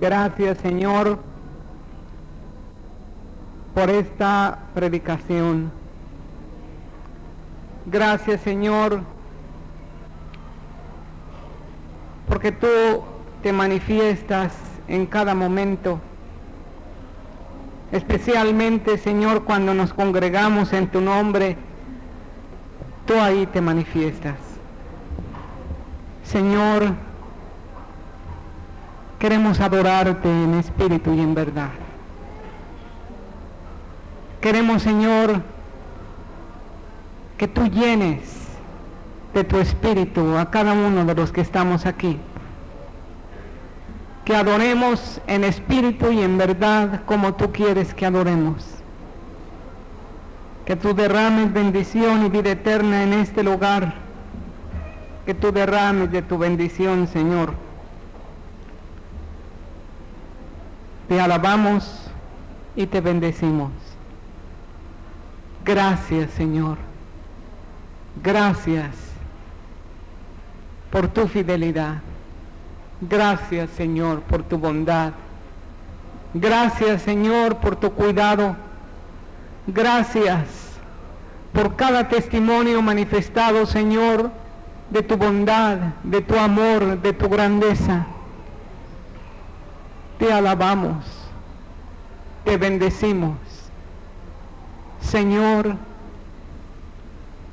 Gracias, Señor, por esta predicación. Gracias, Señor, porque tú te manifiestas en cada momento, especialmente, Señor, cuando nos congregamos en tu nombre, tú ahí te manifiestas. Señor, queremos adorarte en espíritu y en verdad. Queremos, Señor, que tú llenes de tu espíritu a cada uno de los que estamos aquí. Que adoremos en espíritu y en verdad como tú quieres que adoremos. Que tú derrames bendición y vida eterna en este lugar. Que tú derrames de tu bendición, Señor. Te alabamos y te bendecimos. Gracias, Señor. Gracias por tu fidelidad. Gracias, Señor, por tu bondad. Gracias, Señor, por tu cuidado. Gracias por cada testimonio manifestado, Señor, de tu bondad, de tu amor, de tu grandeza. Te alabamos, te bendecimos. Señor,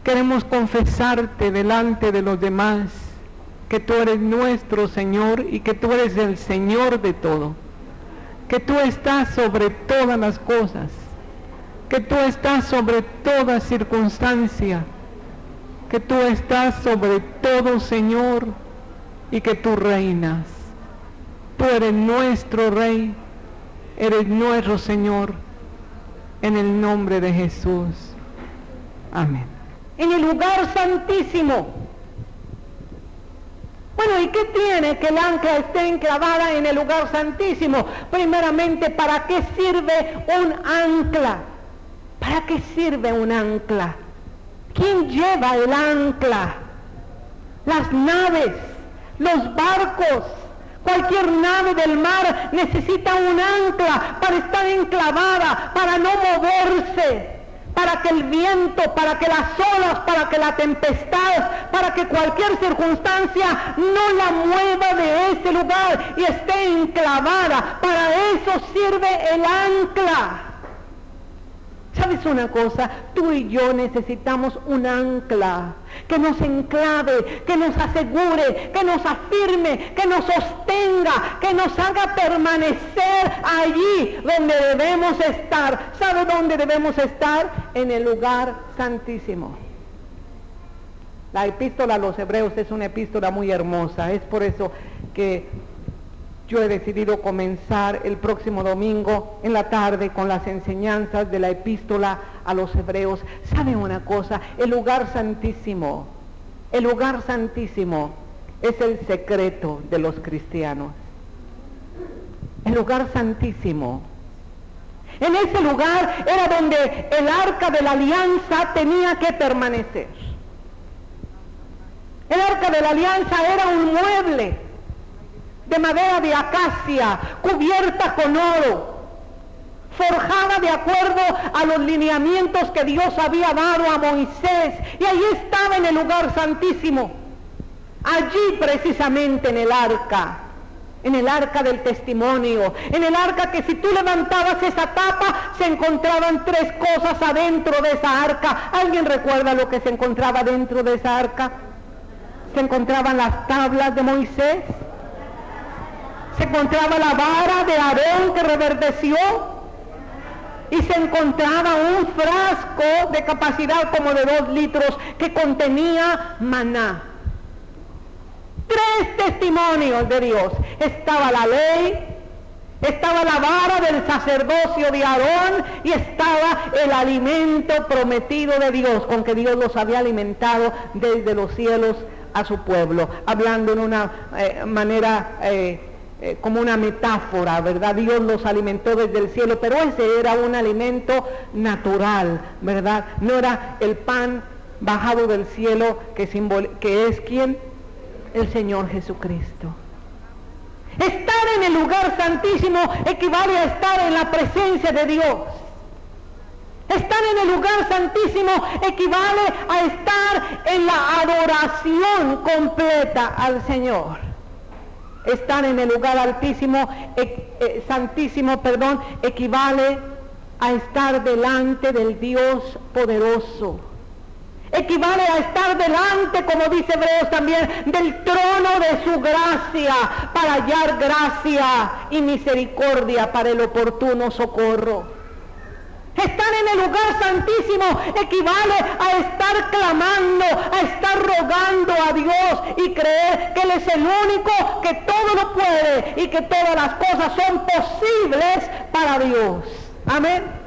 queremos confesarte delante de los demás que tú eres nuestro Señor y que tú eres el Señor de todo, que tú estás sobre todas las cosas, que tú estás sobre toda circunstancia, que tú estás sobre todo, Señor, y que tú reinas. Tú eres nuestro Rey, eres nuestro Señor, en el nombre de Jesús. Amén. En el lugar santísimo. Bueno, ¿y qué tiene que el ancla esté enclavada en el lugar santísimo? Primeramente, ¿para qué sirve un ancla? ¿Para qué sirve un ancla? ¿Quién lleva el ancla? Las naves, los barcos. Cualquier nave del mar necesita un ancla para estar enclavada, para no moverse, para que el viento, para que las olas, para que la tempestad, para que cualquier circunstancia no la mueva de ese lugar y esté enclavada. Para eso sirve el ancla. ¿Sabes una cosa? Tú y yo necesitamos un ancla que nos enclave, que nos asegure, que nos afirme, que nos sostenga, que nos haga permanecer allí donde debemos estar. ¿Sabe dónde debemos estar? En el lugar santísimo. La epístola a los Hebreos es una epístola muy hermosa. Es por eso que yo he decidido comenzar el próximo domingo en la tarde con las enseñanzas de la epístola a los Hebreos. ¿Sabe una cosa? El lugar santísimo es el secreto de los cristianos. El lugar santísimo. En ese lugar era donde el arca de la alianza tenía que permanecer. El arca de la alianza era un mueble de madera de acacia, cubierta con oro, forjada de acuerdo a los lineamientos que Dios había dado a Moisés, y allí estaba en el lugar santísimo, allí precisamente en el arca del testimonio, en el arca que si tú levantabas esa tapa, se encontraban tres cosas adentro de esa arca. ¿Alguien recuerda lo que se encontraba dentro de esa arca? Se encontraban las tablas de Moisés, se encontraba la vara de Aarón que reverdeció, y se encontraba un frasco de capacidad como de 2 litros que contenía maná. 3 testimonios de Dios. Estaba la ley, estaba la vara del sacerdocio de Aarón, y estaba el alimento prometido de Dios, con que Dios los había alimentado desde los cielos a su pueblo, hablando en una manera como una metáfora, ¿verdad? Dios los alimentó desde el cielo, pero ese era un alimento natural, ¿verdad? No era el pan bajado del cielo que es ¿quién? El Señor Jesucristo. Estar en el lugar santísimo equivale a estar en la presencia de Dios. Estar en el lugar santísimo equivale a estar en la adoración completa al Señor. Estar en el lugar santísimo, equivale a estar delante del Dios poderoso. Equivale a estar delante, como dice Hebreos también, del trono de su gracia, para hallar gracia y misericordia para el oportuno socorro. Estar en el lugar santísimo equivale a estar clamando, a estar rogando a Dios y creer que Él es el único que todo lo puede y que todas las cosas son posibles para Dios. Amén.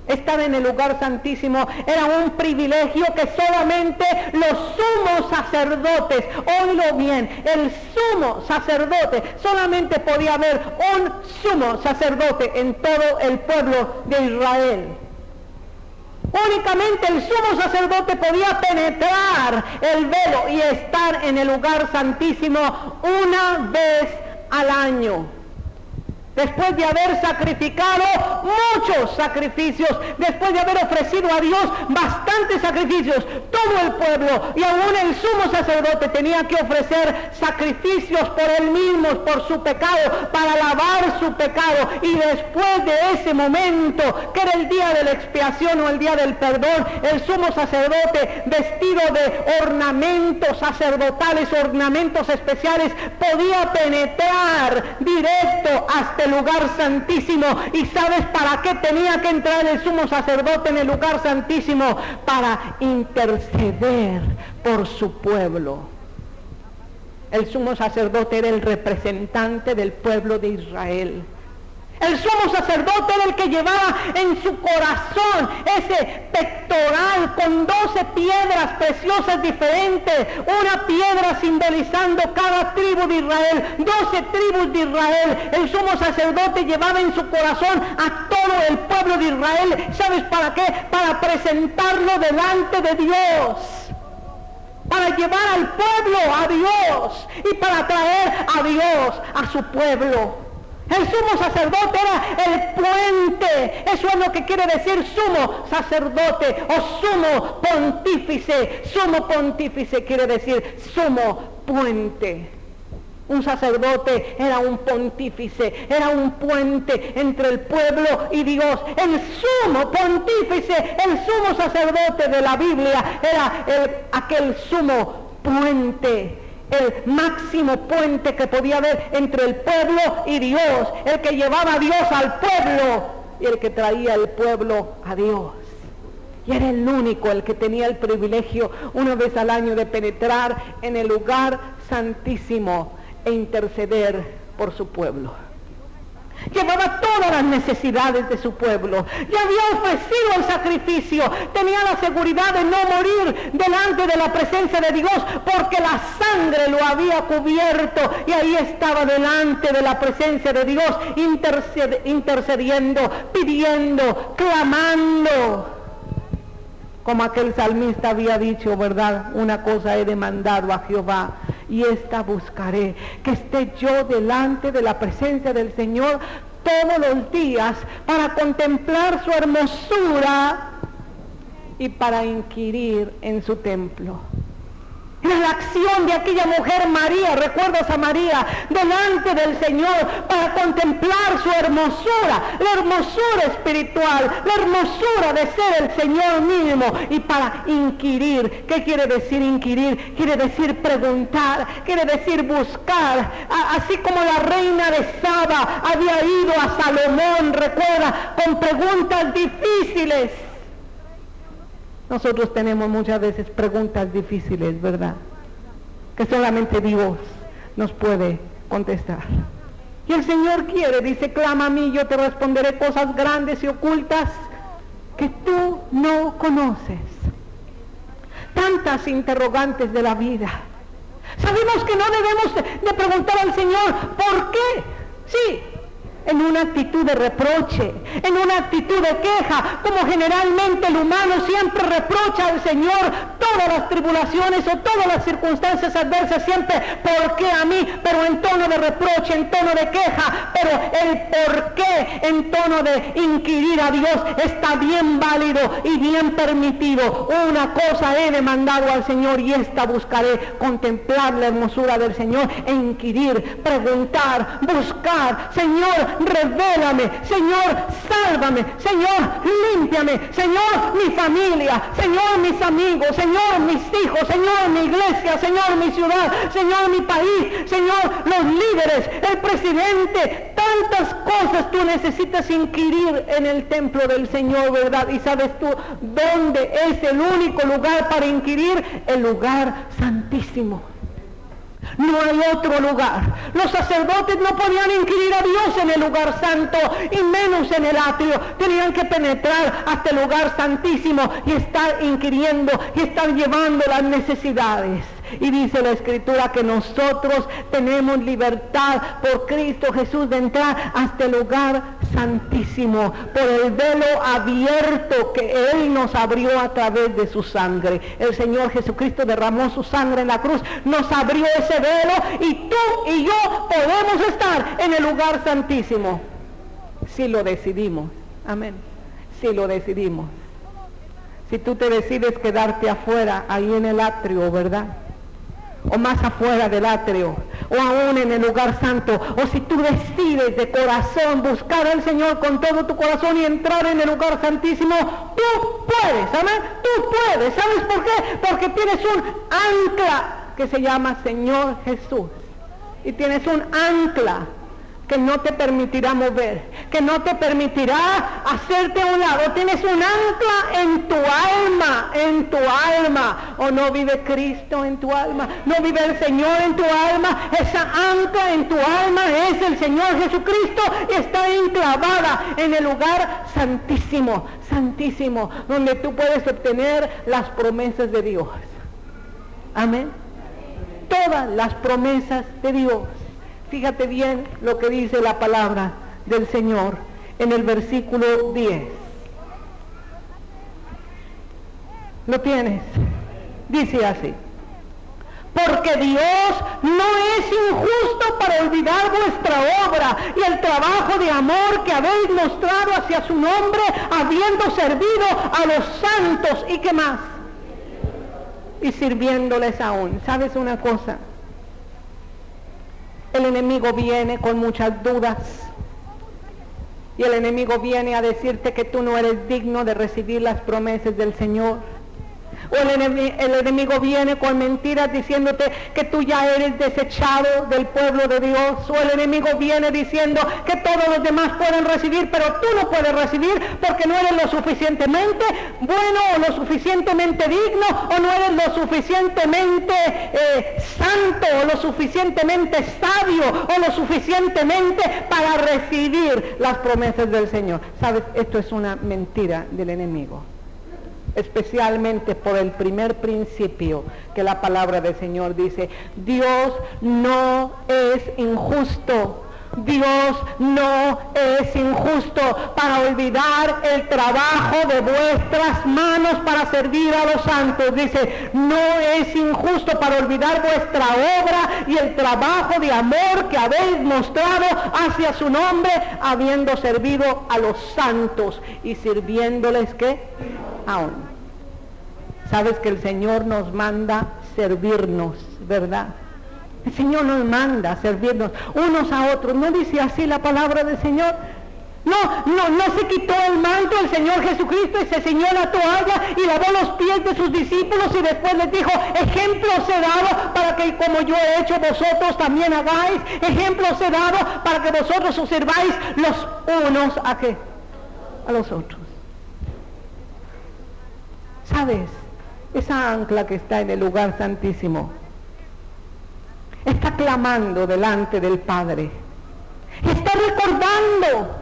Estar en el lugar santísimo era un privilegio que solamente los sumos sacerdotes, oílo bien, el sumo sacerdote, solamente podía haber un sumo sacerdote en todo el pueblo de Israel. Únicamente el sumo sacerdote podía penetrar el velo y estar en el lugar santísimo una vez al año. Después de haber sacrificado muchos sacrificios, después de haber ofrecido a Dios bastantes sacrificios, todo el pueblo y aún el sumo sacerdote tenía que ofrecer sacrificios por él mismo, por su pecado, para lavar su pecado. Y después de ese momento, que era el día de la expiación o el día del perdón, el sumo sacerdote, vestido de ornamentos sacerdotales, ornamentos especiales, podía penetrar directo hasta el lugar santísimo. ¿Y sabes para qué tenía que entrar el sumo sacerdote en el lugar santísimo? Para interceder por su pueblo. El sumo sacerdote era el representante del pueblo de Israel. El sumo sacerdote era el que llevaba en su corazón ese pectoral con 12 piedras preciosas diferentes, una piedra simbolizando cada tribu de Israel, 12 tribus de Israel. El sumo sacerdote llevaba en su corazón a todo el pueblo de Israel. ¿Sabes para qué? Para presentarlo delante de Dios, para llevar al pueblo a Dios y para traer a Dios a su pueblo. El sumo sacerdote era el puente. Eso es lo que quiere decir sumo sacerdote o sumo pontífice. Sumo pontífice quiere decir sumo puente. Un sacerdote era un pontífice, era un puente entre el pueblo y Dios. El sumo pontífice, el sumo sacerdote de la Biblia era aquel sumo puente, el máximo puente que podía haber entre el pueblo y Dios, el que llevaba a Dios al pueblo y el que traía al pueblo a Dios. Y era el único, el que tenía el privilegio una vez al año de penetrar en el lugar santísimo e interceder por su pueblo. Llevaba todas las necesidades de su pueblo. Ya había ofrecido el sacrificio. Tenía la seguridad de no morir delante de la presencia de Dios, porque la sangre lo había cubierto. Y ahí estaba delante de la presencia de Dios, intercediendo, pidiendo, clamando. Como aquel salmista había dicho, ¿verdad? Una cosa he demandado a Jehová, y esta buscaré, que esté yo delante de la presencia del Señor todos los días para contemplar su hermosura y para inquirir en su templo. Era la acción de aquella mujer María, ¿recuerdas a María? Delante del Señor para contemplar su hermosura, la hermosura espiritual, la hermosura de ser el Señor mismo, y para inquirir. ¿Qué quiere decir inquirir? Quiere decir preguntar, quiere decir buscar. Así como la reina de Saba había ido a Salomón, recuerda, con preguntas difíciles. Nosotros tenemos muchas veces preguntas difíciles, ¿verdad? Que solamente Dios nos puede contestar. Y el Señor quiere, dice, clama a mí, yo te responderé cosas grandes y ocultas que tú no conoces. Tantas interrogantes de la vida. Sabemos que no debemos de preguntar al Señor, ¿por qué? Sí, en una actitud de reproche, en una actitud de queja, como generalmente el humano siempre reprocha al Señor todas las tribulaciones o todas las circunstancias adversas, siempre, ¿por qué a mí? Pero en tono de reproche, en tono de queja, pero el por qué en tono de inquirir a Dios está bien válido y bien permitido. Una cosa he demandado al Señor y esta buscaré: contemplar la hermosura del Señor e inquirir, preguntar, buscar. Señor, revélame. Señor, sálvame. Señor, límpiame. Señor, mi familia. Señor, mis amigos. Señor, mis hijos. Señor, mi iglesia. Señor, mi ciudad. Señor, mi país. Señor, los líderes, el presidente. Tantas cosas tú necesitas inquirir en el templo del Señor, ¿verdad? Y sabes tú dónde es el único lugar para inquirir: el lugar santísimo. No hay otro lugar. Los sacerdotes no podían inquirir a Dios en el lugar santo, y menos en el atrio. Tenían que penetrar hasta el lugar santísimo y estar inquiriendo y estar llevando las necesidades. Y dice la Escritura que nosotros tenemos libertad por Cristo Jesús de entrar hasta el lugar santísimo, por el velo abierto que Él nos abrió a través de su sangre. El Señor Jesucristo derramó su sangre en la cruz, nos abrió ese velo, y tú y yo podemos estar en el lugar santísimo si lo decidimos. Amén. Si lo decidimos. Si tú te decides quedarte afuera, ahí en el atrio, ¿verdad? O más afuera del atrio, o aún en el lugar santo, o si tú decides de corazón buscar al Señor con todo tu corazón y entrar en el lugar santísimo, tú puedes, amén, tú puedes. ¿Sabes por qué? Porque tienes un ancla que se llama Señor Jesús, y tienes un ancla que no te permitirá mover, que no te permitirá hacerte a un lado. Tienes un ancla en tu alma. ¿O no vive Cristo en tu alma? ¿No vive el Señor en tu alma? Esa ancla en tu alma es el Señor Jesucristo, y está enclavada en el lugar santísimo, santísimo, donde tú puedes obtener las promesas de Dios. Amén. Todas las promesas de Dios. Fíjate bien lo que dice la palabra del Señor en el versículo 10. ¿Lo tienes? Dice así: porque Dios no es injusto para olvidar vuestra obra y el trabajo de amor que habéis mostrado hacia su nombre, habiendo servido a los santos. ¿Y qué más? Y sirviéndoles aún. ¿Sabes una cosa? El enemigo viene con muchas dudas, y el enemigo viene a decirte que tú no eres digno de recibir las promesas del Señor. O el enemigo viene con mentiras diciéndote que tú ya eres desechado del pueblo de Dios. O el enemigo viene diciendo que todos los demás pueden recibir, pero tú no puedes recibir porque no eres lo suficientemente bueno, o lo suficientemente digno, o no eres lo suficientemente santo, o lo suficientemente sabio, o lo suficientemente para recibir las promesas del Señor. ¿Sabes? Esto es una mentira del enemigo. Especialmente por el primer principio que la palabra del Señor dice: Dios no es injusto. Dios no es injusto para olvidar el trabajo de vuestras manos para servir a los santos. Dice: no es injusto para olvidar vuestra obra y el trabajo de amor que habéis mostrado hacia su nombre, habiendo servido a los santos y sirviéndoles, ¿qué? Aún. Sabes que el Señor nos manda servirnos, ¿verdad? El Señor nos manda servirnos unos a otros. ¿No dice así la palabra del Señor? No se quitó el manto el Señor Jesucristo y se ciñó la toalla y lavó los pies de sus discípulos, y después les dijo: ejemplos he dado para que como yo he hecho vosotros también hagáis. Ejemplos he dado para que vosotros os sirváis los unos a ¿qué? A los otros. ¿Sabes? Esa ancla que está en el lugar santísimo está clamando delante del Padre. Está recordando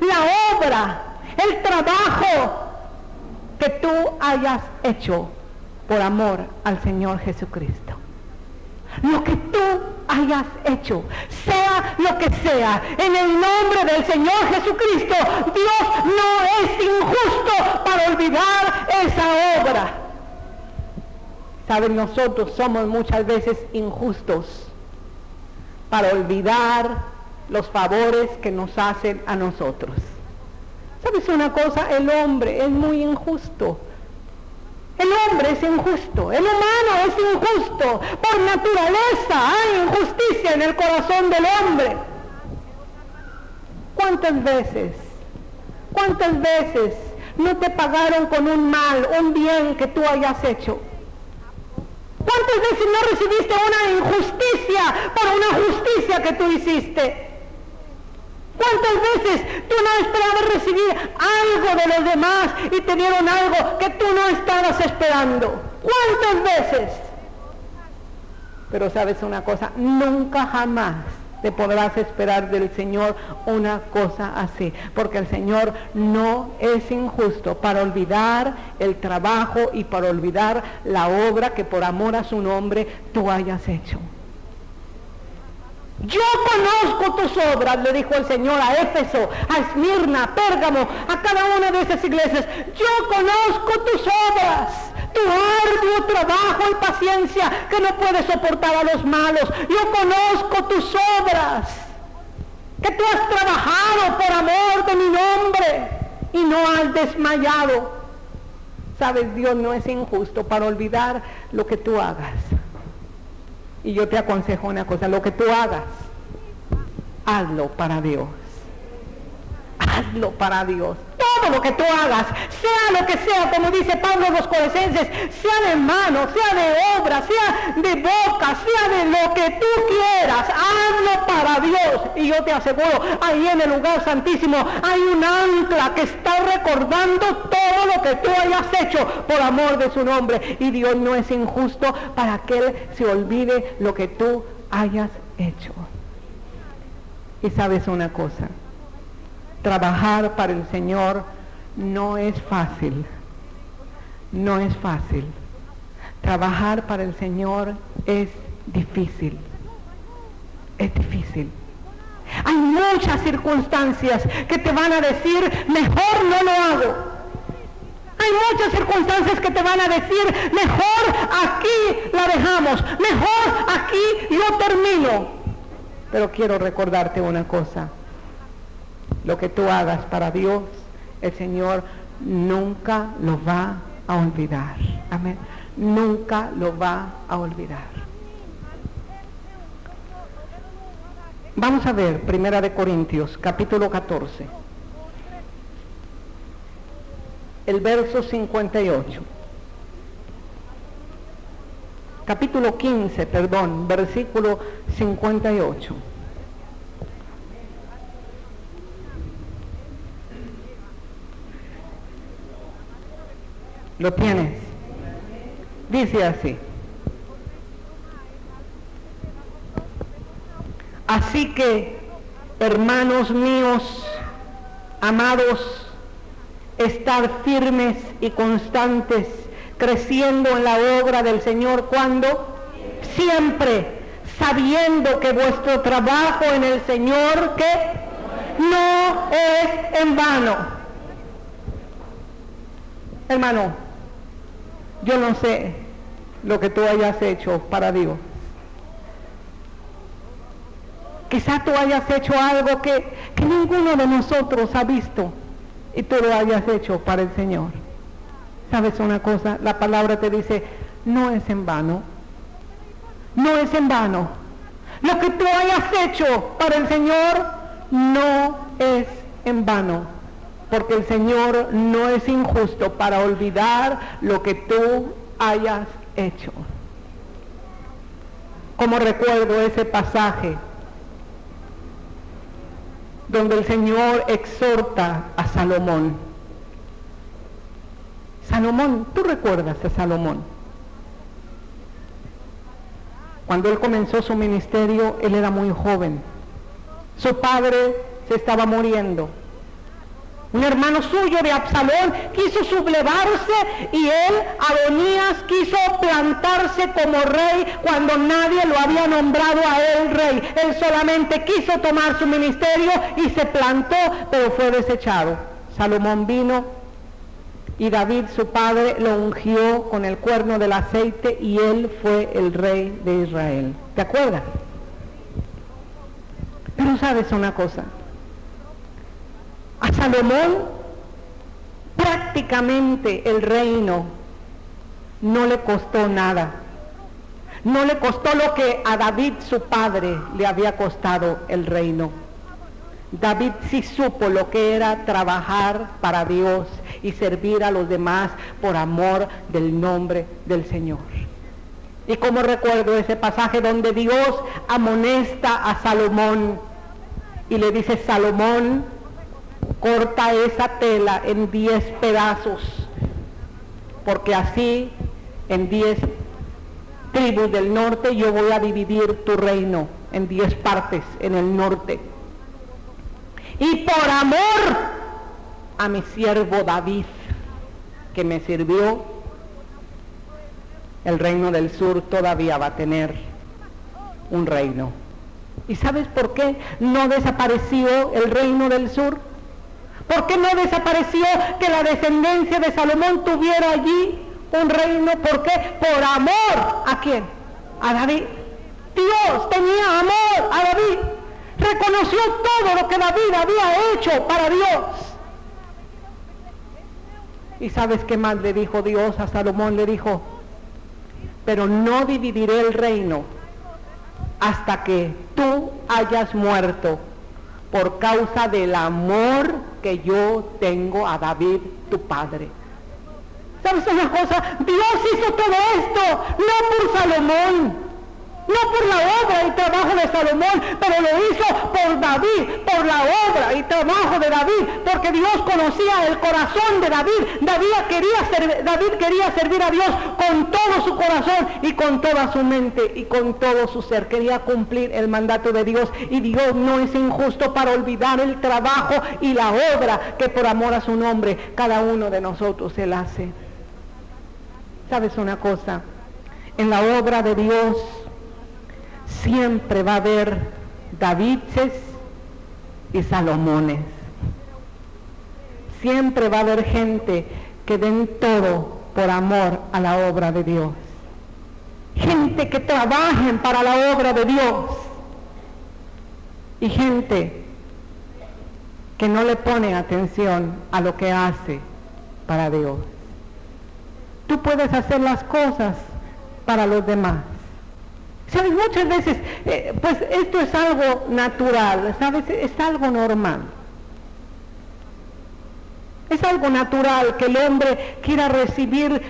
la obra, el trabajo que tú hayas hecho por amor al Señor Jesucristo. Lo que tú hayas hecho, sea lo que sea, en el nombre del Señor Jesucristo, Dios no es injusto para olvidar esa obra. Saben, nosotros somos muchas veces injustos para olvidar los favores que nos hacen a nosotros. ¿Sabes una cosa? El hombre es muy injusto. El hombre es injusto, el humano es injusto. Por naturaleza hay injusticia en el corazón del hombre. ¿Cuántas veces no te pagaron con un mal, un bien que tú hayas hecho? ¿Cuántas veces no recibiste una injusticia por una justicia que tú hiciste? ¿Cuántas veces tú no esperabas recibir algo de los demás y te dieron algo que tú no estabas esperando? ¿Cuántas veces? Pero sabes una cosa, nunca jamás te podrás esperar del Señor una cosa así, porque el Señor no es injusto para olvidar el trabajo y para olvidar la obra que por amor a su nombre tú hayas hecho. Yo conozco tus obras, le dijo el Señor a Éfeso, a Esmirna, a Pérgamo, a cada una de esas iglesias. Yo conozco tus obras, tu arduo trabajo y paciencia que no puedes soportar a los malos. Yo conozco tus obras, que tú has trabajado por amor de mi nombre y no has desmayado. Sabes, Dios no es injusto para olvidar lo que tú hagas. Y yo te aconsejo una cosa, lo que tú hagas, hazlo para Dios. Hazlo para Dios. Todo lo que tú hagas, sea lo que sea, como dice Pablo a los Colosenses, sea de mano, sea de obra, sea de boca, sea de lo que tú quieras, hazlo para Dios. Y yo te aseguro, ahí en el lugar santísimo hay un ancla que está recordando todo lo que tú hayas hecho por amor de su nombre. Y Dios no es injusto para que Él se olvide lo que tú hayas hecho. Y sabes una cosa, trabajar para el Señor no es fácil. No es fácil. Trabajar para el Señor es difícil. Es difícil. Hay muchas circunstancias que te van a decir, mejor no lo hago. Hay muchas circunstancias que te van a decir, mejor aquí la dejamos, mejor aquí yo termino. Pero quiero recordarte una cosa. Lo que tú hagas para Dios, el Señor nunca lo va a olvidar. Amén. Nunca lo va a olvidar. Vamos a ver 1 Corintios, capítulo 14. El verso 58. Capítulo 15, perdón, versículo 58. ¿Lo tienes? Dice así. Así que, hermanos míos, amados, estar firmes y constantes, creciendo en la obra del Señor. ¿Cuándo? Siempre, sabiendo que vuestro trabajo en el Señor, que no es en vano. Hermano, yo no sé lo que tú hayas hecho para Dios. Quizá tú hayas hecho algo que ninguno de nosotros ha visto y tú lo hayas hecho para el Señor. ¿Sabes una cosa? La palabra te dice, no es en vano. No es en vano. Lo que tú hayas hecho para el Señor no es en vano. Porque el Señor no es injusto para olvidar lo que tú hayas hecho. Como recuerdo ese pasaje donde el Señor exhorta a Salomón. Salomón, ¿tú recuerdas a Salomón? Cuando él comenzó su ministerio, él era muy joven. Su padre se estaba muriendo. Un hermano suyo de Absalón quiso sublevarse y él, Adonías, quiso plantarse como rey cuando nadie lo había nombrado a él rey. Él solamente quiso tomar su ministerio y se plantó, pero fue desechado. Salomón vino y David, su padre, lo ungió con el cuerno del aceite y él fue el rey de Israel. ¿Te acuerdas? Pero sabes una cosa. A Salomón prácticamente el reino no le costó nada. No le costó lo que a David, su padre, le había costado el reino. David sí supo lo que era trabajar para Dios y servir a los demás por amor del nombre del Señor. Y como recuerdo ese pasaje donde Dios amonesta a Salomón y le dice: Salomón, corta esa tela en 10 pedazos, porque así en 10 tribus del norte yo voy a dividir tu reino en 10 partes en el norte. Y por amor a mi siervo David, que me sirvió, el reino del sur todavía va a tener un reino. ¿Y sabes por qué no desapareció el reino del sur? ¿Por qué no desapareció que la descendencia de Salomón tuviera allí un reino? ¿Por qué? Por amor. ¿A quién? A David. Dios tenía amor a David. Reconoció todo lo que David había hecho para Dios. ¿Y sabes qué más le dijo Dios a Salomón? Le dijo: pero no dividiré el reino hasta que tú hayas muerto, por causa del amor que yo tengo a David, tu padre. ¿Sabes una cosa? Dios hizo todo esto, no por Salomón, no por la obra y trabajo de Salomón, pero lo hizo por David, por la obra y trabajo de David, porque Dios conocía el corazón de David. David quería servir a Dios con todo su corazón y con toda su mente y con todo su ser. Quería cumplir el mandato de Dios, y Dios no es injusto para olvidar el trabajo y la obra que por amor a su nombre cada uno de nosotros él hace. ¿Sabes una cosa? En la obra de Dios siempre va a haber Davides y Salomones. Siempre va a haber gente que den todo por amor a la obra de Dios. Gente que trabajen para la obra de Dios. Y gente que no le pone atención a lo que hace para Dios. Tú puedes hacer las cosas para los demás. ¿Sabes? Muchas veces, pues esto es algo natural, ¿sabes? Es algo normal. Es algo natural que el hombre quiera recibir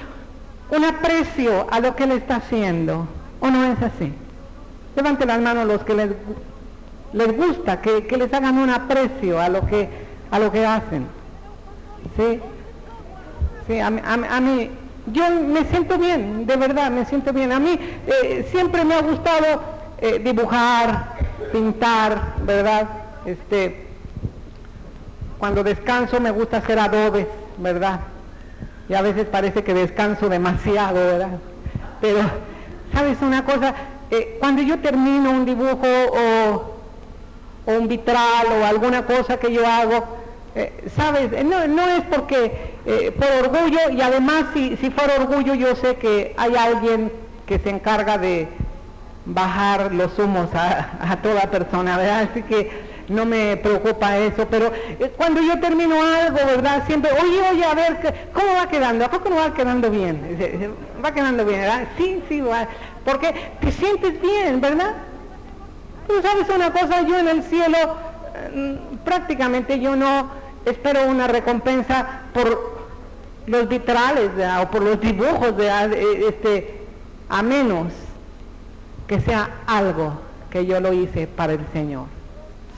un aprecio a lo que él está haciendo. ¿O no es así? Levanten las manos los que les gusta que les hagan un aprecio a lo que hacen. ¿Sí? Sí, a mí yo me siento bien, de verdad me siento bien. A mí siempre me ha gustado dibujar, pintar, ¿verdad? Cuando descanso me gusta hacer adobes, ¿verdad? Y a veces parece que descanso demasiado, ¿verdad? Pero, ¿sabes una cosa? Cuando yo termino un dibujo o un vitral o alguna cosa que yo hago, ¿sabes? No es porque por orgullo, y además si fuera orgullo yo sé que hay alguien que se encarga de bajar los humos a toda persona, ¿verdad? Así que no me preocupa eso, pero cuando yo termino algo, ¿verdad? Siempre, oye, a ver, ¿cómo va quedando? ¿A poco no va quedando bien? Va quedando bien, ¿verdad? Sí, va, porque te sientes bien, ¿verdad? Tú sabes una cosa, yo en el cielo prácticamente yo no espero una recompensa por los vitrales, ¿verdad? O por los dibujos, ¿verdad? A menos que sea algo que yo lo hice para el Señor,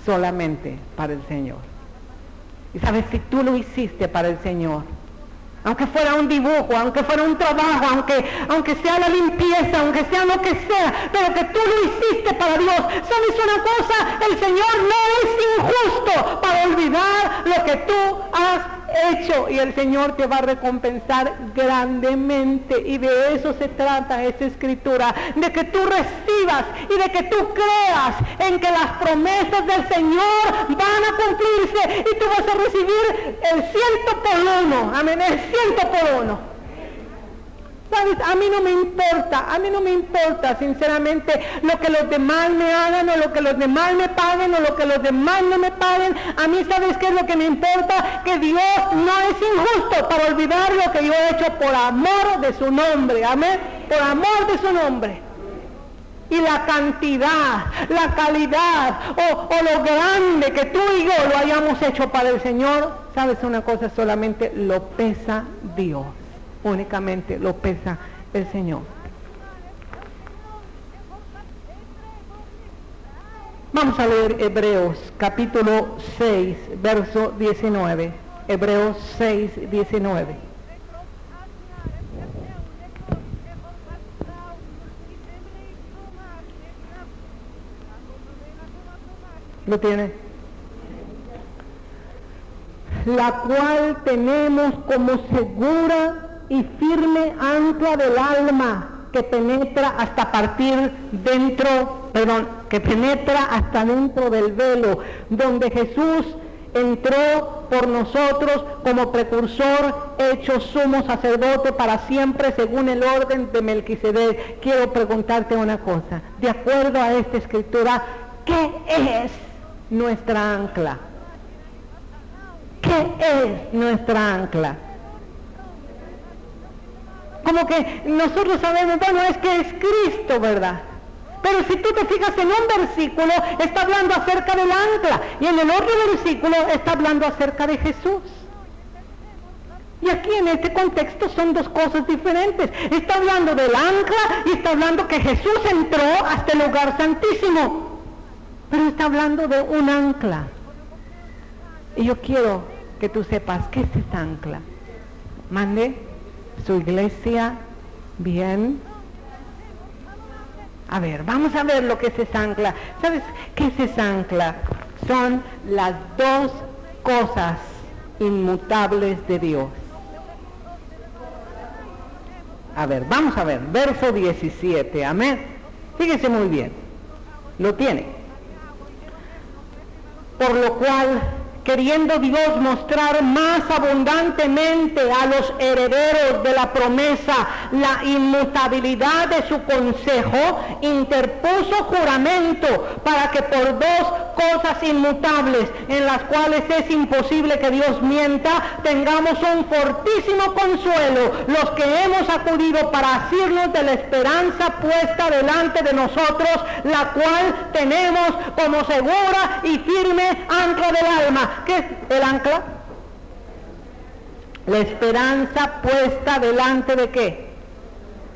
solamente para el Señor. Y sabes, si tú lo hiciste para el Señor, aunque fuera un dibujo, aunque fuera un trabajo, aunque sea la limpieza, aunque sea lo que sea, pero que tú lo hiciste para Dios. ¿Sabes una cosa? El Señor no es injusto para olvidar lo que tú has hecho, y el Señor te va a recompensar grandemente. Y de eso se trata esta escritura, de que tú recibas y de que tú creas en que las promesas del Señor van a cumplirse y tú vas a recibir el 100 por 1, amén, el 100 por 1. ¿Sabes? A mí no me importa sinceramente lo que los demás me hagan, o lo que los demás me paguen, o lo que los demás no me paguen. A mí, ¿sabes qué es lo que me importa? Que Dios no es injusto para olvidar lo que yo he hecho por amor de su nombre, amén, por amor de su nombre. Y la cantidad, la calidad o lo grande que tú y yo lo hayamos hecho para el Señor, ¿sabes una cosa? Solamente lo pesa Dios. Únicamente lo pesa el Señor. Vamos a leer Hebreos capítulo 6, verso 19. Hebreos 6, 19. ¿Lo tiene? La cual tenemos como segura y firme ancla del alma, que penetra hasta que penetra hasta dentro del velo, donde Jesús entró por nosotros como precursor, hecho sumo sacerdote para siempre, según el orden de Melquisedec. Quiero preguntarte una cosa, de acuerdo a esta escritura, ¿qué es nuestra ancla? ¿Qué es nuestra ancla? Como que nosotros sabemos, bueno, es que es Cristo, ¿verdad? Pero si tú te fijas en un versículo, está hablando acerca del ancla, y en el otro versículo está hablando acerca de Jesús. Y aquí en este contexto son dos cosas diferentes. Está hablando del ancla y está hablando que Jesús entró hasta el lugar santísimo. Pero está hablando de un ancla. Y yo quiero que tú sepas qué es esa ancla. Mande. Su iglesia, bien. A ver, vamos a ver lo que es esa ancla. ¿Sabes qué es esa ancla? Son las dos cosas inmutables de Dios. A ver, vamos a ver, verso 17, amén. Fíjese muy bien, lo tiene. Por lo cual, queriendo Dios mostrar más abundantemente a los herederos de la promesa la inmutabilidad de su consejo, interpuso juramento para que por dos cosas inmutables, en las cuales es imposible que Dios mienta, tengamos un fortísimo consuelo, los que hemos acudido para asirnos de la esperanza puesta delante de nosotros, la cual tenemos como segura y firme ancla del alma. ¿Qué es el ancla? La esperanza puesta delante de ¿qué?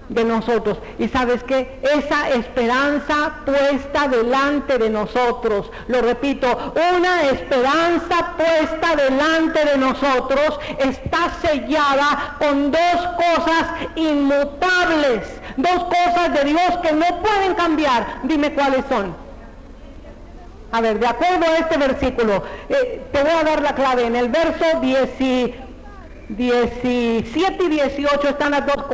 De nosotros. ¿Y sabes qué? Esa esperanza puesta delante de nosotros, lo repito, una esperanza puesta delante de nosotros está sellada con dos cosas inmutables, dos cosas de Dios que no pueden cambiar. Dime cuáles son. A ver, de acuerdo a este versículo, te voy a dar la clave. En el verso 17 y 18 están las dos cosas.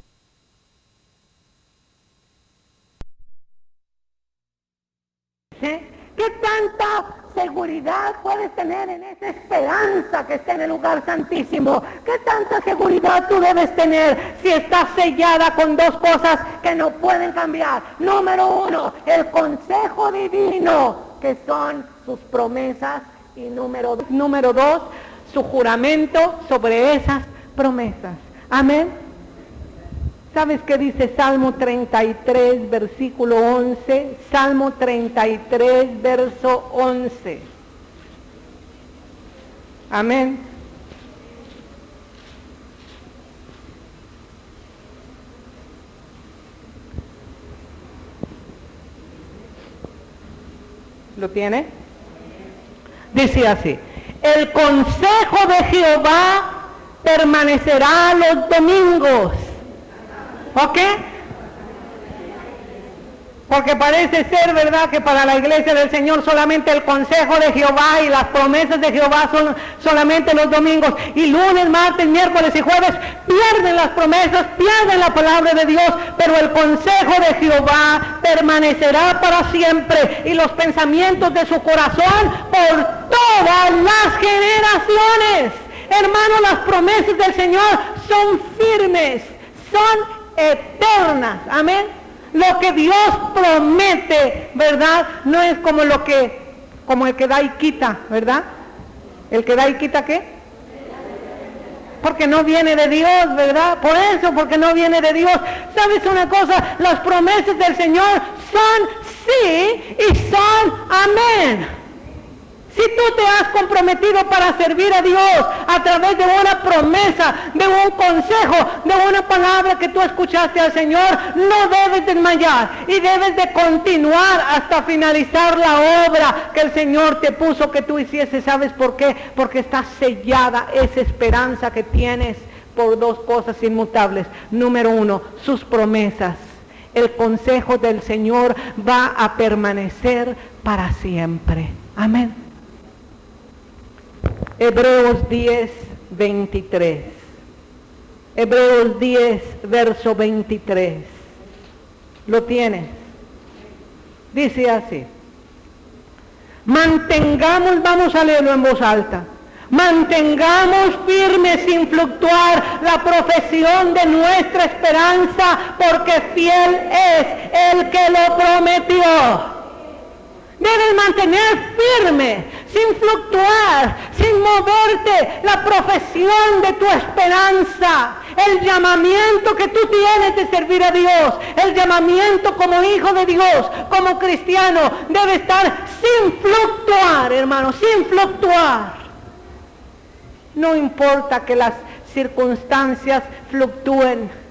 ¿Qué tanta seguridad puedes tener en esa esperanza que está en el lugar santísimo? ¿Qué tanta seguridad tú debes tener si estás sellada con dos cosas que no pueden cambiar? Número uno, el consejo divino, que son sus promesas, y número dos, su juramento sobre esas promesas. Amén. ¿Sabes qué dice Salmo 33, versículo 11? Salmo 33, verso 11. Amén. ¿Lo tiene? Dice así: el consejo de Jehová permanecerá los domingos. ¿Ok? Porque parece ser, ¿verdad?, que para la iglesia del Señor solamente el consejo de Jehová y las promesas de Jehová son solamente los domingos. Y lunes, martes, miércoles y jueves pierden las promesas, pierden la palabra de Dios. Pero el consejo de Jehová permanecerá para siempre. Y los pensamientos de su corazón por todas las generaciones. Hermano, las promesas del Señor son firmes, son eternas. Amén. Lo que Dios promete, ¿verdad? No es como el que da y quita, ¿verdad? ¿El que da y quita qué? Porque no viene de Dios, ¿verdad? Por eso, porque no viene de Dios. ¿Sabes una cosa? Las promesas del Señor son sí y son amén. Si tú te has comprometido para servir a Dios a través de una promesa, de un consejo, de una palabra que tú escuchaste al Señor, no debes desmayar y debes de continuar hasta finalizar la obra que el Señor te puso que tú hicieses. ¿Sabes por qué? Porque está sellada esa esperanza que tienes por dos cosas inmutables. Número uno, sus promesas. El consejo del Señor va a permanecer para siempre. Amén. Hebreos 10, 23. Hebreos 10, verso 23. ¿Lo tienes? Dice así. Mantengamos, vamos a leerlo en voz alta. Mantengamos firme sin fluctuar la profesión de nuestra esperanza, porque fiel es el que lo prometió. Debes mantener firme, sin fluctuar, sin moverte, la profesión de tu esperanza, el llamamiento que tú tienes de servir a Dios, el llamamiento como hijo de Dios, como cristiano, debe estar sin fluctuar, hermano, sin fluctuar. No importa que las circunstancias fluctúen.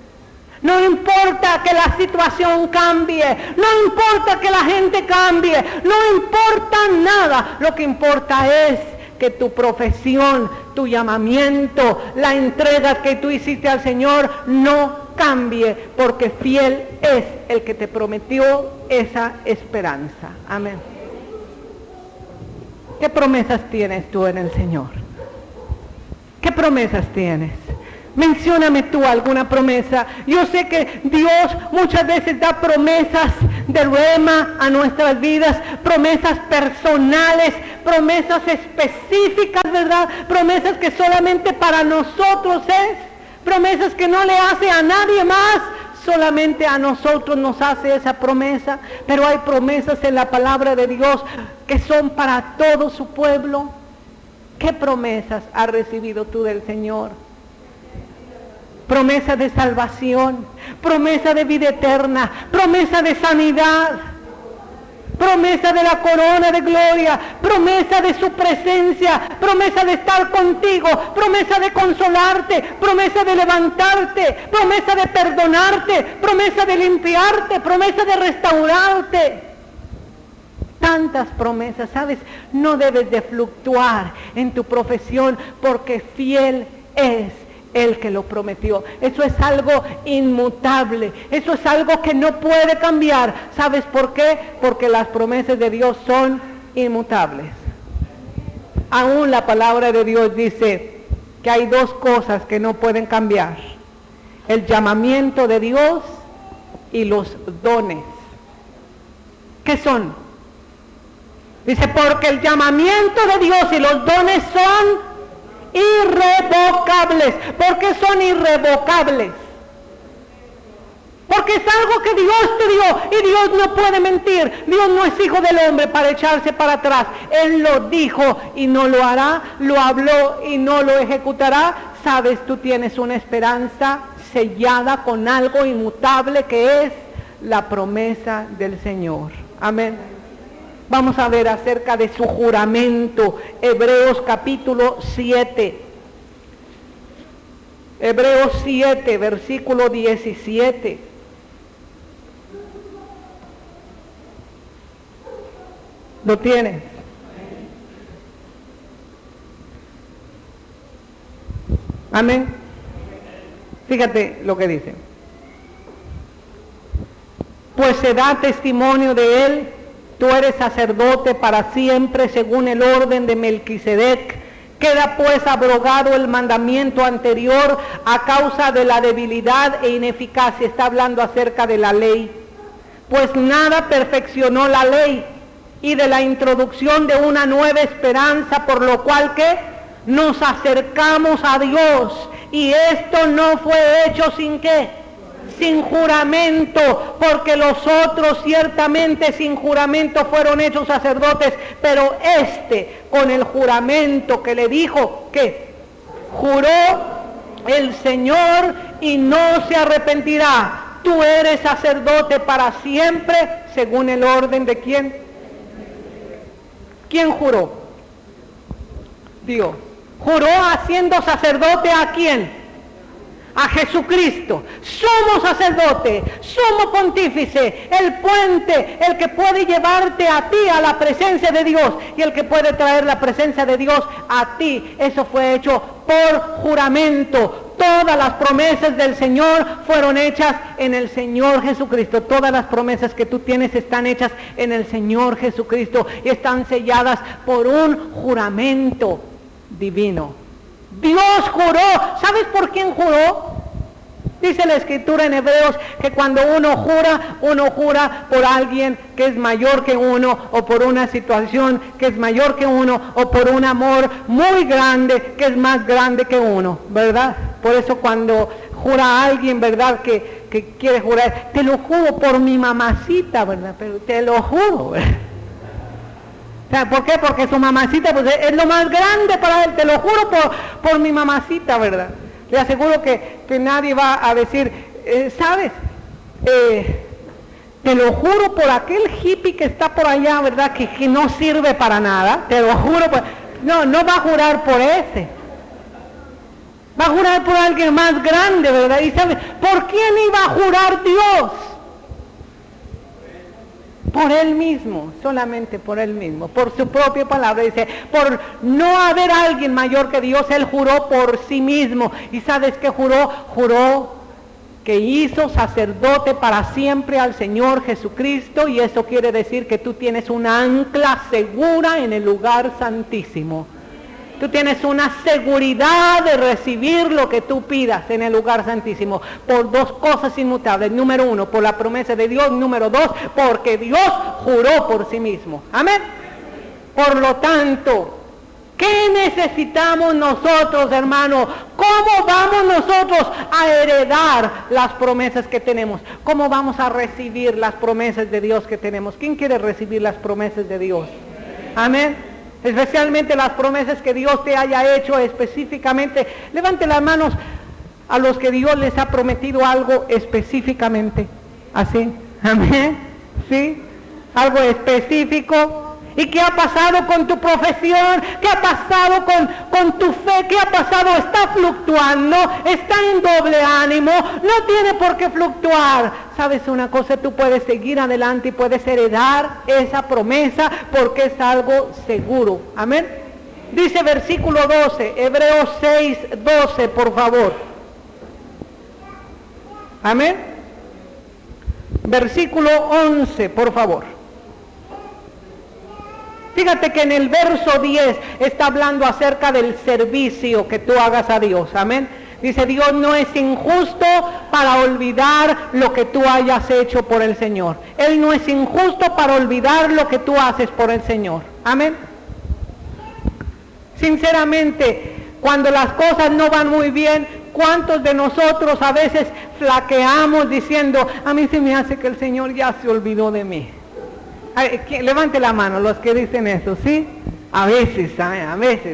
No importa que la situación cambie, no importa que la gente cambie, no importa nada. Lo que importa es que tu profesión, tu llamamiento, la entrega que tú hiciste al Señor no cambie, porque fiel es el que te prometió esa esperanza. Amén. ¿Qué promesas tienes tú en el Señor? ¿Qué promesas tienes? Mencióname tú alguna promesa. Yo sé que Dios muchas veces da promesas de rema a nuestras vidas, promesas personales, promesas específicas, ¿verdad? Promesas que solamente para nosotros es, promesas que no le hace a nadie más, solamente a nosotros nos hace esa promesa. Pero hay promesas en la palabra de Dios que son para todo su pueblo. ¿Qué promesas has recibido tú del Señor? Promesa de salvación, promesa de vida eterna, promesa de sanidad, promesa de la corona de gloria, promesa de su presencia, promesa de estar contigo, promesa de consolarte, promesa de levantarte, promesa de perdonarte, promesa de limpiarte, promesa de restaurarte. Tantas promesas, ¿sabes? No debes de fluctuar en tu profesión, porque fiel es el que lo prometió. Eso es algo inmutable, eso es algo que no puede cambiar. ¿Sabes por qué? Porque las promesas de Dios son inmutables. Aún la palabra de Dios dice que hay dos cosas que no pueden cambiar: el llamamiento de Dios y los dones. ¿Qué son? Dice, porque el llamamiento de Dios y los dones son irrevocables. ¿Por qué son irrevocables? Porque es algo que Dios te dio y Dios no puede mentir. Dios no es hijo del hombre para echarse para atrás. Él lo dijo y no lo hará, lo habló y no lo ejecutará. Sabes, tú tienes una esperanza sellada con algo inmutable, que es la promesa del Señor. Amén. Vamos a ver acerca de su juramento. Hebreos capítulo 7. Hebreos 7, versículo 17. ¿Lo tienes? Amén. Fíjate lo que dice. Pues se da testimonio de él, tú eres sacerdote para siempre según el orden de Melquisedec. Queda pues abrogado el mandamiento anterior a causa de la debilidad e ineficacia. Está hablando acerca de la ley. Pues nada perfeccionó la ley, y de la introducción de una nueva esperanza, por lo cual que nos acercamos a Dios. Y esto no fue hecho sin ¿qué? Sin juramento, porque los otros ciertamente sin juramento fueron hechos sacerdotes, pero este con el juramento que le dijo que juró el Señor y no se arrepentirá. Tú eres sacerdote para siempre, según el orden de ¿quién? ¿Quién juró? Dios. ¿Juró haciendo sacerdote a quién? A Jesucristo. Somos sacerdote, somos pontífice, el puente, el que puede llevarte a ti a la presencia de Dios y el que puede traer la presencia de Dios a ti. Eso fue hecho por juramento. Todas las promesas del Señor fueron hechas en el Señor Jesucristo. Todas las promesas que tú tienes están hechas en el Señor Jesucristo y están selladas por un juramento divino. Dios juró. ¿Sabes por quién juró? Dice la Escritura en Hebreos que cuando uno jura por alguien que es mayor que uno, o por una situación que es mayor que uno, o por un amor muy grande que es más grande que uno, ¿verdad? Por eso cuando jura a alguien, ¿verdad? Que quiere jurar, te lo juro por mi mamacita, ¿verdad? Pero te lo juro, ¿verdad? ¿Por qué? Porque su mamacita pues, es lo más grande para él. Te lo juro por mi mamacita, ¿verdad? Le aseguro que nadie va a decir, ¿sabes? Te lo juro por aquel hippie que está por allá, ¿verdad? Que no sirve para nada. Te lo juro por... No va a jurar por ese. Va a jurar por alguien más grande, ¿verdad? Y ¿sabes? ¿Por quién iba a jurar Dios? Por él mismo, solamente por él mismo, por su propia palabra. Dice, por no haber alguien mayor que Dios, él juró por sí mismo. ¿Y sabes qué juró? Juró que hizo sacerdote para siempre al Señor Jesucristo, y eso quiere decir que tú tienes una ancla segura en el lugar santísimo. Tú tienes una seguridad de recibir lo que tú pidas en el lugar santísimo por dos cosas inmutables. Número uno, por la promesa de Dios. Número dos, porque Dios juró por sí mismo. Amén. Por lo tanto, ¿qué necesitamos nosotros, hermanos? ¿Cómo vamos nosotros a heredar las promesas que tenemos? ¿Cómo vamos a recibir las promesas de Dios que tenemos? ¿Quién quiere recibir las promesas de Dios? Amén. Especialmente las promesas que Dios te haya hecho específicamente. Levante las manos a los que Dios les ha prometido algo específicamente. Así, amén, ¿sí? Algo específico. ¿Y qué ha pasado con tu profesión? ¿Qué ha pasado con tu fe? ¿Qué ha pasado? Está fluctuando, está en doble ánimo, no tiene por qué fluctuar. ¿Sabes una cosa? Tú puedes seguir adelante y puedes heredar esa promesa porque es algo seguro. Amén. Dice versículo 12, Hebreos 6, 12, por favor. Amén. Versículo 11, por favor. Fíjate que en el verso 10 está hablando acerca del servicio que tú hagas a Dios. Amén. Dice, Dios no es injusto para olvidar lo que tú hayas hecho por el Señor. Él no es injusto para olvidar lo que tú haces por el Señor. Amén. Sinceramente, cuando las cosas no van muy bien, ¿cuántos de nosotros a veces flaqueamos diciendo, a mí se me hace que el Señor ya se olvidó de mí? Levante la mano los que dicen eso, ¿sí? A veces,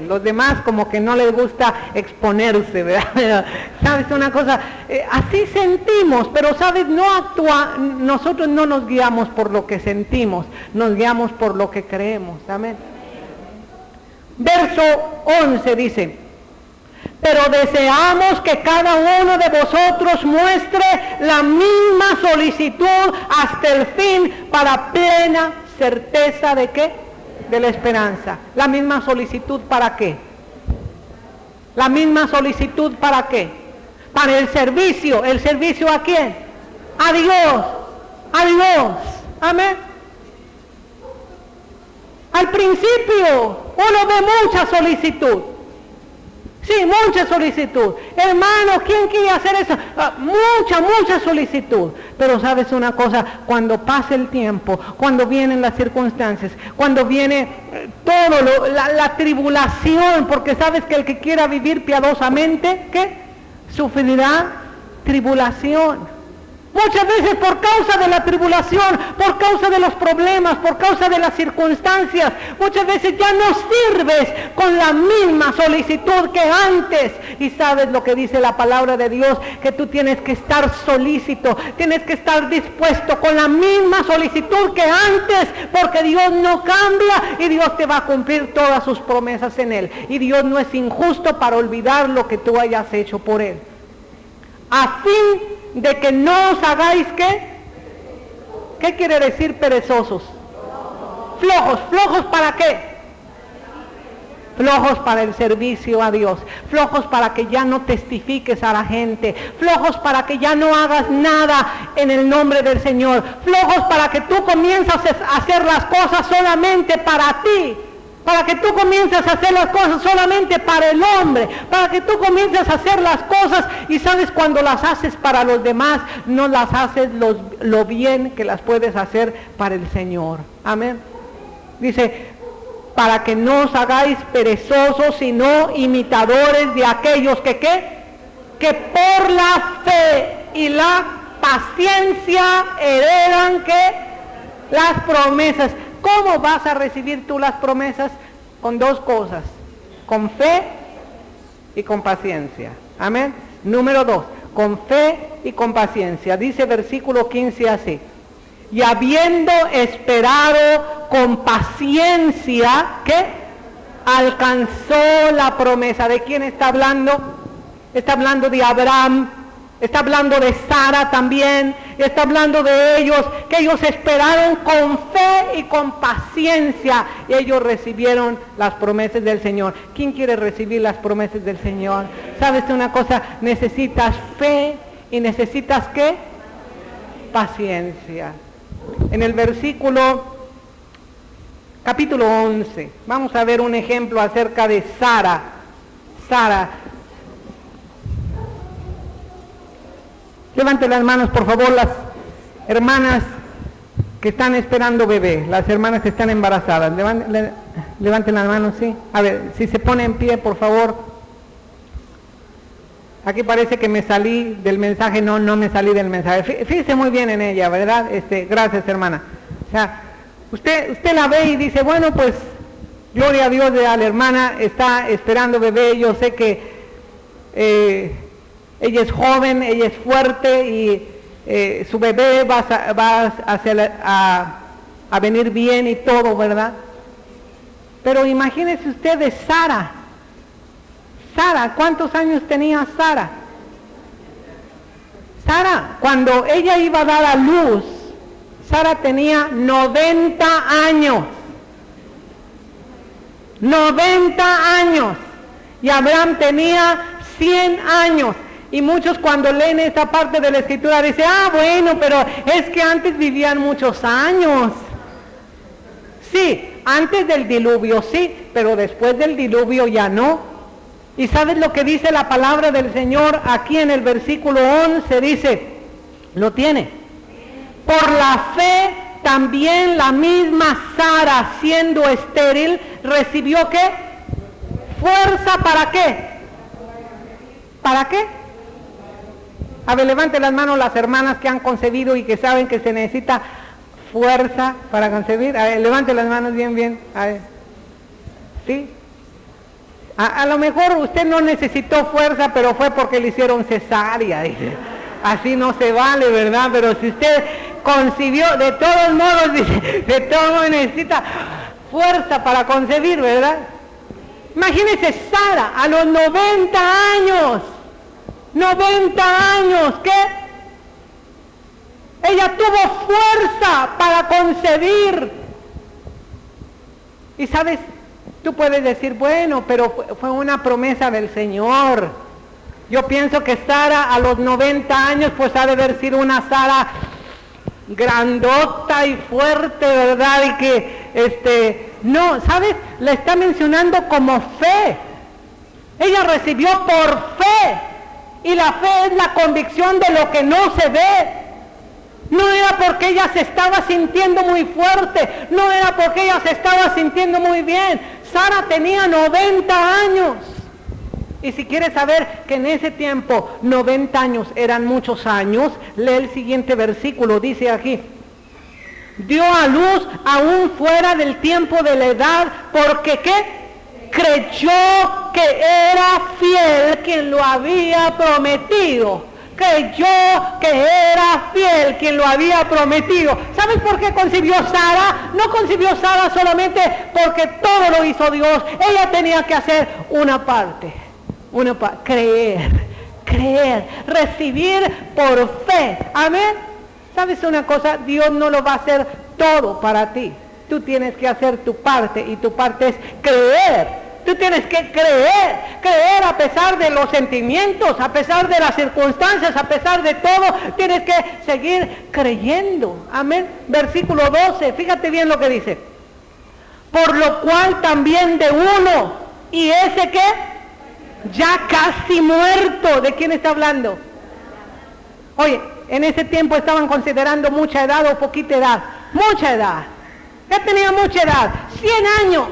los demás como que no les gusta exponerse, ¿verdad? ¿Sabes una cosa? Así sentimos, pero ¿sabes? Nosotros no nos guiamos por lo que sentimos, nos guiamos por lo que creemos, amén. Verso 11 dice, pero deseamos que cada uno de vosotros muestre la misma solicitud hasta el fin para plena certeza de ¿qué? De la esperanza. La misma solicitud ¿para qué? La misma solicitud, ¿para qué? Para el servicio. ¿El servicio a quién? A Dios. A Dios. Amén. Al principio uno ve mucha solicitud. Sí, mucha solicitud. Hermano, ¿quién quiere hacer eso? Mucha solicitud. Pero sabes una cosa, cuando pasa el tiempo, cuando vienen las circunstancias, cuando viene la tribulación, porque sabes que el que quiera vivir piadosamente, ¿qué? Sufrirá tribulación. Muchas veces por causa de la tribulación, por causa de los problemas, por causa de las circunstancias, muchas veces ya no sirves con la misma solicitud que antes. Y sabes lo que dice la palabra de Dios, que tú tienes que estar solícito, tienes que estar dispuesto con la misma solicitud que antes, porque Dios no cambia y Dios te va a cumplir todas sus promesas en Él. Y Dios no es injusto para olvidar lo que tú hayas hecho por Él. A fin de que no os hagáis, ¿qué quiere decir perezosos? Flojos ¿para qué? Flojos para el servicio a Dios, flojos para que ya no testifiques a la gente, flojos para que ya no hagas nada en el nombre del Señor, flojos para que tú comiences a hacer las cosas solamente para ti, para que tú comiences a hacer las cosas solamente para el hombre, para que tú comiences a hacer las cosas y sabes, cuando las haces para los demás, no las haces lo bien que las puedes hacer para el Señor. Amén. Dice, para que no os hagáis perezosos, sino imitadores de aquellos que por la fe y la paciencia heredan las promesas. ¿Cómo vas a recibir tú las promesas? Con dos cosas, con fe y con paciencia. Amén. Número 2, con fe y con paciencia. Dice versículo 15 así: y habiendo esperado con paciencia, ¿qué? Alcanzó la promesa. ¿De quién está hablando? Está hablando de Abraham. Está hablando de Sara también, está hablando de ellos, que ellos esperaron con fe y con paciencia, y ellos recibieron las promesas del Señor. ¿Quién quiere recibir las promesas del Señor? ¿Sabes una cosa? Necesitas fe y necesitas ¿qué? Paciencia. En el capítulo 11, vamos a ver un ejemplo acerca de Sara. Levanten las manos, por favor, las hermanas que están esperando bebé, las hermanas que están embarazadas. Levanten las manos, sí. A ver, si se pone en pie, por favor. Aquí parece que me salí del mensaje. No me salí del mensaje. Fíjese muy bien en ella, ¿verdad? Gracias, hermana. O sea, usted la ve y dice, bueno, pues, gloria a Dios, a la hermana está esperando bebé. Yo sé que ella es joven, ella es fuerte y su bebé va a venir bien y todo, ¿verdad? Pero imagínese usted de Sara. ¿Cuántos años tenía Sara? Sara, cuando ella iba a dar a luz, Sara tenía 90 años. 90 años. Y Abraham tenía 100 años. Y muchos cuando leen esta parte de la escritura dicen, bueno, pero es que antes vivían muchos años. Sí, antes del diluvio sí, pero después del diluvio ya no. ¿Y sabes lo que dice la palabra del Señor aquí en el versículo 11? Dice, ¿lo tiene? Por la fe también la misma Sara, siendo estéril, recibió ¿qué? Fuerza, ¿para qué? ¿Para qué? A ver, levanten las manos las hermanas que han concebido y que saben que se necesita fuerza para concebir. A ver, levanten las manos bien. A ver. ¿Sí? A lo mejor usted no necesitó fuerza, pero fue porque le hicieron cesárea. Dice. Así no se vale, ¿verdad? Pero si usted concibió, de todos modos, dice, de todos modos necesita fuerza para concebir, ¿verdad? Imagínese Sara a los 90 años. 90 años, ¿qué? Ella tuvo fuerza para concebir. Y sabes, Tú puedes decir, bueno, pero fue una promesa del Señor. Yo pienso que Sara a los 90 años pues ha de haber sido una Sara grandota y fuerte, ¿verdad? Y que, no, ¿sabes? La está mencionando como fe. Ella recibió por fe. Y la fe es la convicción de lo que no se ve. No era porque ella se estaba sintiendo muy fuerte, no era porque ella se estaba sintiendo muy bien. Sara tenía 90 años. Y si quieres saber que en ese tiempo 90 años eran muchos años, lee el siguiente versículo, dice aquí: dio a luz aún fuera del tiempo de la edad, porque ¿qué? Creyó que era fiel quien lo había prometido. Creyó que era fiel quien lo había prometido. ¿Sabes por qué concibió Sara? No concibió Sara solamente porque todo lo hizo Dios. Ella tenía que hacer una parte. Creer, recibir por fe. Amén. ¿Sabes una cosa? Dios no lo va a hacer todo para ti. Tú tienes que hacer tu parte, y tu parte es creer. Tú tienes que creer a pesar de los sentimientos, a pesar de las circunstancias, a pesar de todo, tienes que seguir creyendo. Amén. Versículo 12, fíjate bien lo que dice. Por lo cual también de uno, y ese que ya casi muerto. ¿De quién está hablando? Oye, en ese tiempo estaban considerando mucha edad o poquita edad. Mucha edad. Ya tenía mucha edad. 100 años.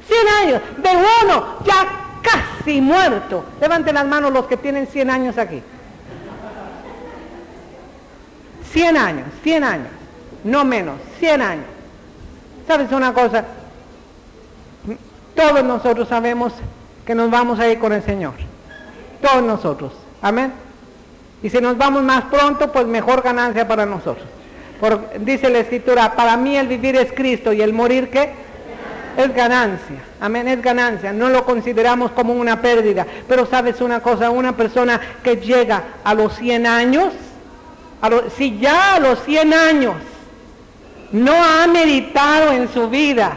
100 años. De uno ya casi muerto. Levanten las manos los que tienen 100 años aquí. 100 años. No menos. 100 años. ¿Sabes una cosa? Todos nosotros sabemos que nos vamos a ir con el Señor. Todos nosotros. Amén. Y si nos vamos más pronto, pues mejor ganancia para nosotros. Dice la Escritura, para mí el vivir es Cristo y el morir, ¿qué? Es ganancia. Amén, es ganancia. No lo consideramos como una pérdida. Pero sabes una cosa, una persona que llega a los 100 años, si ya a los 100 años no ha meditado en su vida,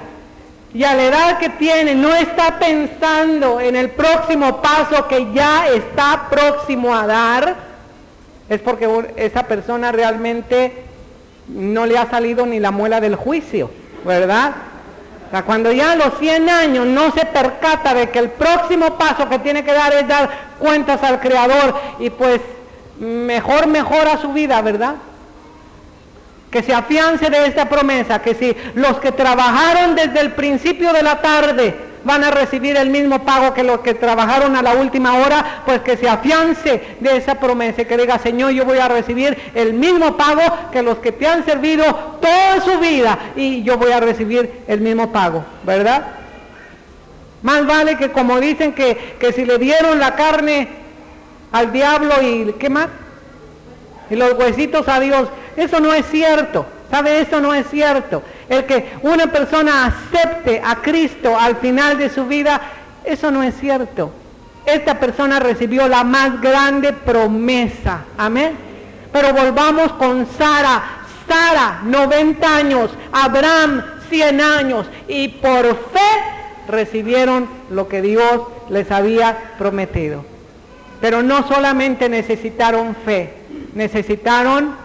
y a la edad que tiene no está pensando en el próximo paso que ya está próximo a dar, es porque esa persona realmente no le ha salido ni la muela del juicio, ¿verdad? O sea, cuando ya a los 100 años no se percata de que el próximo paso que tiene que dar es dar cuentas al Creador, y pues mejora su vida, ¿verdad? Que se afiance de esta promesa, que si los que trabajaron desde el principio de la tarde van a recibir el mismo pago que los que trabajaron a la última hora, pues que se afiance de esa promesa, que diga, Señor, yo voy a recibir el mismo pago que los que te han servido toda su vida, y yo voy a recibir el mismo pago, ¿verdad? Más vale que, como dicen, que si le dieron la carne al diablo y ¿qué más? Y los huesitos a Dios. Eso no es cierto, ¿sabe? Eso no es cierto. El que una persona acepte a Cristo al final de su vida, eso no es cierto. Esta persona recibió la más grande promesa, amén. Pero volvamos con Sara, 90 años, Abraham, 100 años, y por fe recibieron lo que Dios les había prometido. Pero no solamente necesitaron fe, necesitaron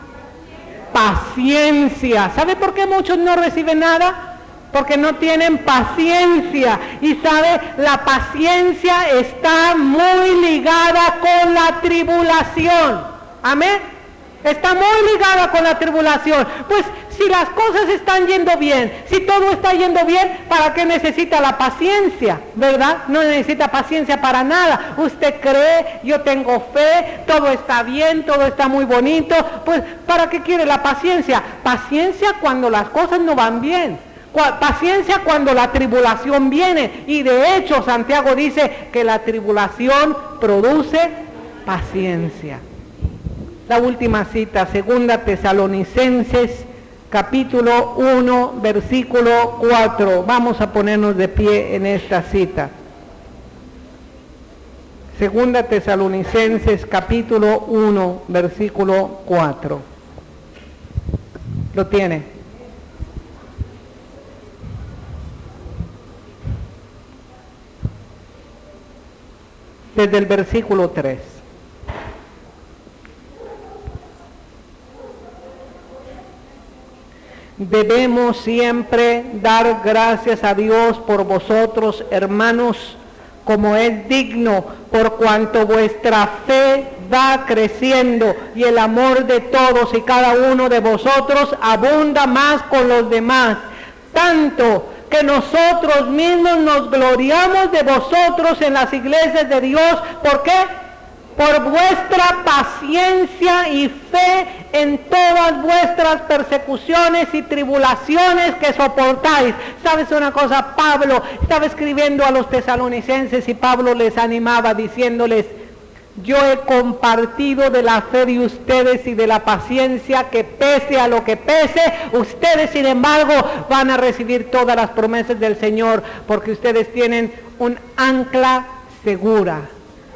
paciencia. ¿Sabe por qué muchos no reciben nada? Porque no tienen paciencia. Y sabe, la paciencia está muy ligada con la tribulación. Amén. Está muy ligada con la tribulación. Pues si las cosas están yendo bien, si todo está yendo bien, ¿para qué necesita la paciencia? ¿Verdad? No necesita paciencia para nada. Usted cree, yo tengo fe, todo está bien, todo está muy bonito. Pues ¿para qué quiere la paciencia? Paciencia cuando las cosas no van bien. Paciencia cuando la tribulación viene. Y de hecho Santiago dice que la tribulación produce paciencia. La última cita, 2 Tesalonicenses, capítulo 1, versículo 4. Vamos a ponernos de pie en esta cita. 2 Tesalonicenses, capítulo 1, versículo 4. ¿Lo tiene? desde el versículo 3. Debemos siempre dar gracias a Dios por vosotros, hermanos, como es digno, por cuanto vuestra fe va creciendo y el amor de todos y cada uno de vosotros abunda más con los demás, tanto que nosotros mismos nos gloriamos de vosotros en las iglesias de Dios. ¿Por qué? Por vuestra paciencia y fe en todas vuestras persecuciones y tribulaciones que soportáis. ¿Sabes una cosa? Pablo estaba escribiendo a los tesalonicenses y Pablo les animaba diciéndoles: yo he compartido de la fe de ustedes y de la paciencia, que pese a lo que pese, ustedes sin embargo van a recibir todas las promesas del Señor, porque ustedes tienen un ancla segura.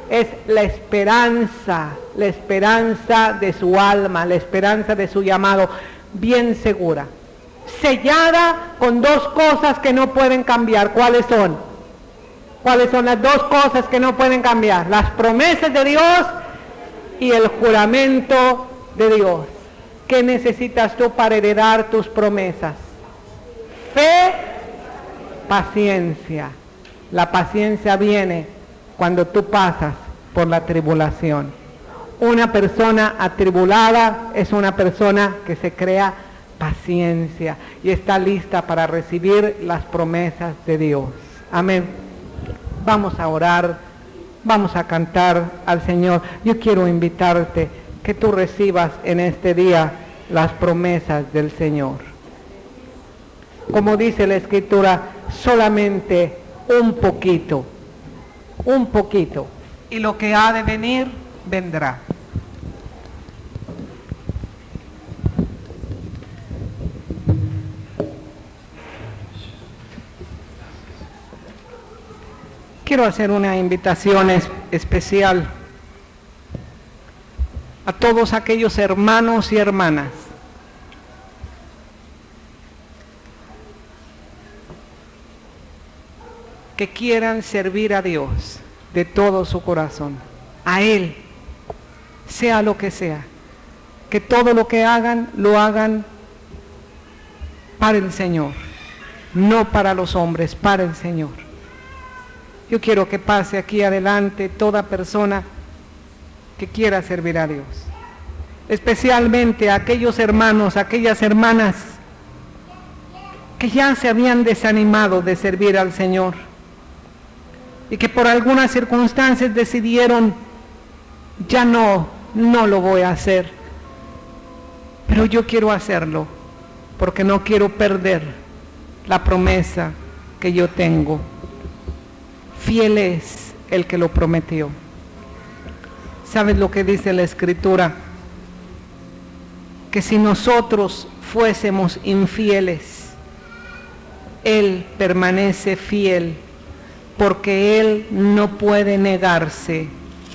Es la esperanza de su alma, la esperanza de su llamado, bien segura, sellada con dos cosas que no pueden cambiar. ¿Cuáles son? ¿Cuáles son las dos cosas que no pueden cambiar? Las promesas de Dios y el juramento de Dios. ¿Qué necesitas tú para heredar tus promesas? Fe, paciencia. La paciencia viene cuando tú pasas por la tribulación. Una persona atribulada es una persona que se crea paciencia y está lista para recibir las promesas de Dios. Amén. Vamos a orar, vamos a cantar al Señor. Yo quiero invitarte que tú recibas en este día las promesas del Señor. Como dice la Escritura, solamente un poquito, y lo que ha de venir, vendrá. Quiero hacer una invitación especial a todos aquellos hermanos y hermanas que quieran servir a Dios de todo su corazón, a Él, sea lo que sea, que todo lo que hagan, lo hagan para el Señor, no para los hombres, para el Señor. Yo quiero que pase aquí adelante toda persona que quiera servir a Dios, especialmente a aquellos hermanos, aquellas hermanas que ya se habían desanimado de servir al Señor y que por algunas circunstancias decidieron: ya no lo voy a hacer, pero yo quiero hacerlo porque no quiero perder la promesa que yo tengo. Fiel es el que lo prometió. ¿Sabes lo que dice la Escritura? Que si nosotros fuésemos infieles, Él permanece fiel, porque Él no puede negarse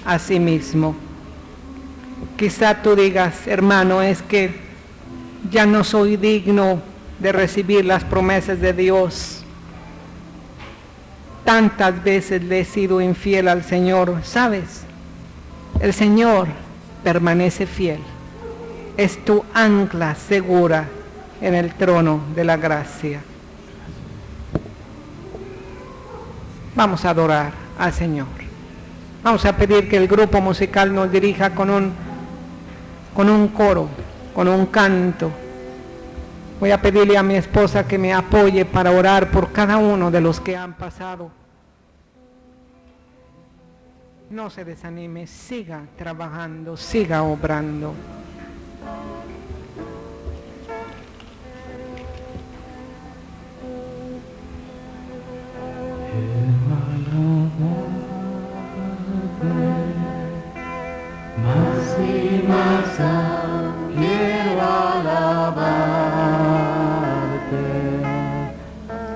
a sí mismo. Quizá tú digas: hermano, es que ya no soy digno de recibir las promesas de Dios. Tantas veces le he sido infiel al Señor. ¿Sabes? El Señor permanece fiel. Es tu ancla segura en el trono de la gracia. Vamos a adorar al Señor. Vamos a pedir que el grupo musical nos dirija con un coro, con un canto. Voy a pedirle a mi esposa que me apoye para orar por cada uno de los que han pasado. No se desanime, siga trabajando, siga obrando. Más y más quiero alabarte,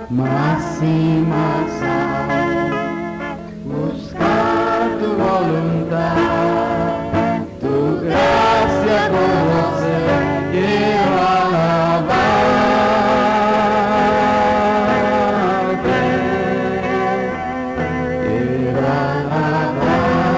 más y más buscar tu voluntad, tu gracia conocer, quiero alabarte, quiero alabarte.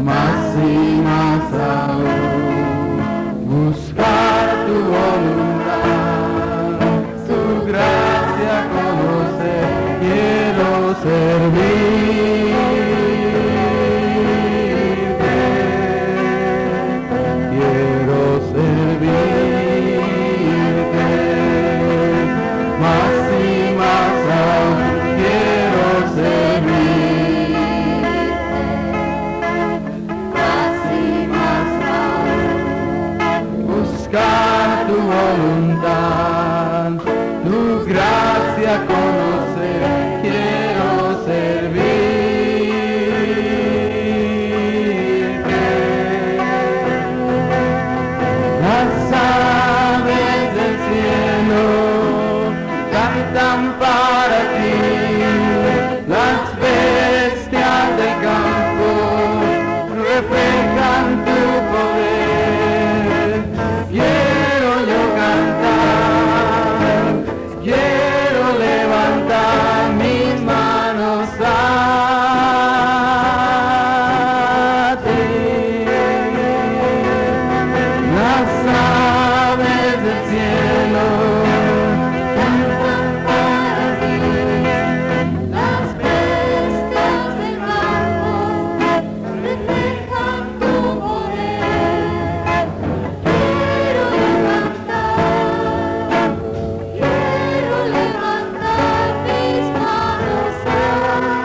más y más aún, buscar tu voluntad, tu gracia conocer, quiero servirte, quiero servirte, más y más aún, quiero servirte, más y más aún, buscar